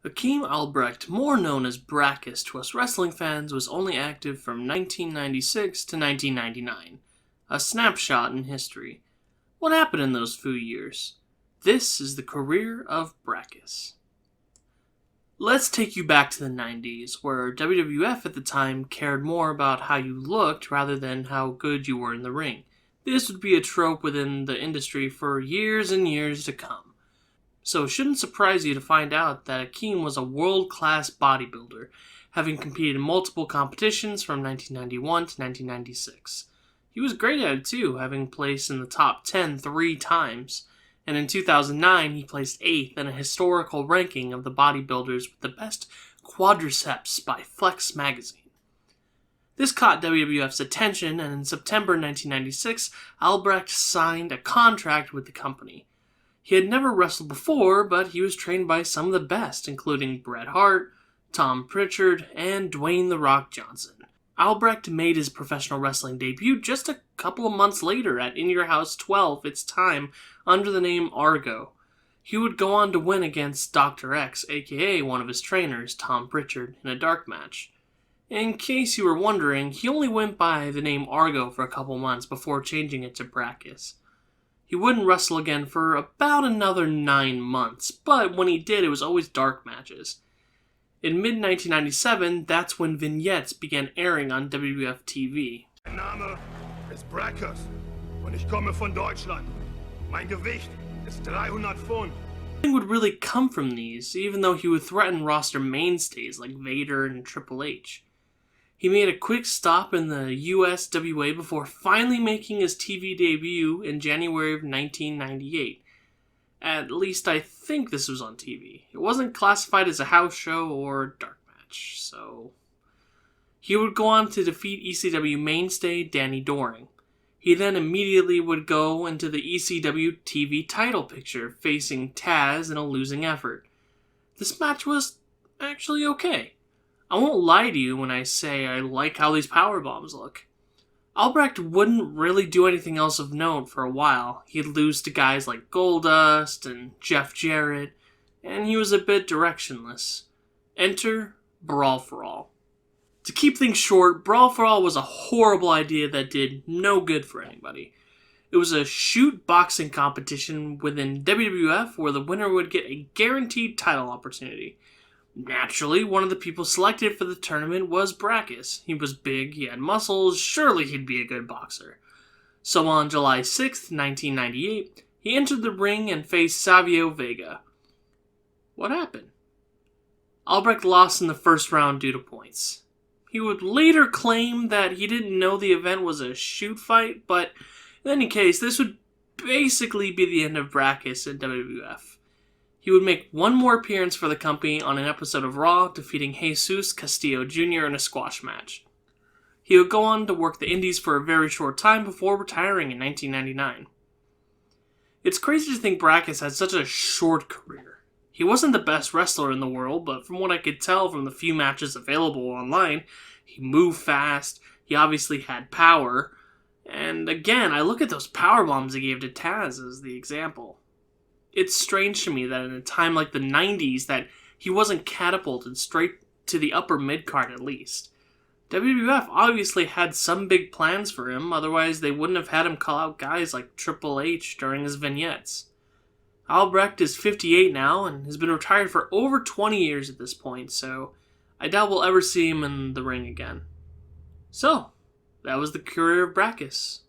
Hakeem Albrecht, more known as Brachus to us wrestling fans, was only active from 1996 to 1999. A snapshot in history. What happened in those few years? This is the career of Brachus. Let's take you back to the 90s, where WWF at the time cared more about how you looked rather than how good you were in the ring. This would be a trope within the industry for years and years to come. So it shouldn't surprise you to find out that Hakeem was a world-class bodybuilder, having competed in multiple competitions from 1991 to 1996. He was great at it too, having placed in the top 10 three times, and in 2009 he placed 8th in a historical ranking of the bodybuilders with the best quadriceps by Flex magazine. This caught WWF's attention, and in September 1996, Albrecht signed a contract with the company. He had never wrestled before, but he was trained by some of the best, including Bret Hart, Tom Pritchard, and Dwayne "The Rock" Johnson. Albrecht made his professional wrestling debut just a couple of months later at In Your House 12, its time, under the name Argo. He would go on to win against Dr. X, aka one of his trainers, Tom Pritchard, in a dark match. In case you were wondering, he only went by the name Argo for a couple months before changing it to Brachus. He wouldn't wrestle again for about another 9 months, but when he did, it was always dark matches. In mid-1997, that's when vignettes began airing on WWF TV. Mein Name ist Brachus und ich komme von Deutschland. Mein Gewicht ist 300 Pfund. Nothing would really come from these, even though he would threaten roster mainstays like Vader and Triple H. He made a quick stop in the USWA before finally making his TV debut in January of 1998. At least I think this was on TV. It wasn't classified as a house show or dark match, so... He would go on to defeat ECW mainstay Danny Doring. He then immediately would go into the ECW TV title picture, facing Taz in a losing effort. This match was actually okay. I won't lie to you when I say I like how these powerbombs look. Albrecht wouldn't really do anything else of note for a while. He'd lose to guys like Goldust and Jeff Jarrett, and he was a bit directionless. Enter Brawl for All. To keep things short, Brawl for All was a horrible idea that did no good for anybody. It was a shoot boxing competition within WWF where the winner would get a guaranteed title opportunity. Naturally, one of the people selected for the tournament was Brachus. He was big, he had muscles, surely he'd be a good boxer. So on July 6th, 1998, he entered the ring and faced Savio Vega. What happened? Albrecht lost in the first round due to points. He would later claim that he didn't know the event was a shoot fight, but in any case, this would basically be the end of Brachus in WWF. He would make one more appearance for the company on an episode of Raw, defeating Jesus Castillo Jr. in a squash match. He would go on to work the Indies for a very short time before retiring in 1999. It's crazy to think Brachus had such a short career. He wasn't the best wrestler in the world, but from what I could tell from the few matches available online, he moved fast, he obviously had power, and again, I look at those powerbombs he gave to Taz as the example. It's strange to me that in a time like the 90s that he wasn't catapulted straight to the upper mid-card at least. WWF obviously had some big plans for him, otherwise they wouldn't have had him call out guys like Triple H during his vignettes. Albrecht is 58 now and has been retired for over 20 years at this point, so I doubt we'll ever see him in the ring again. So, that was the career of Brachus.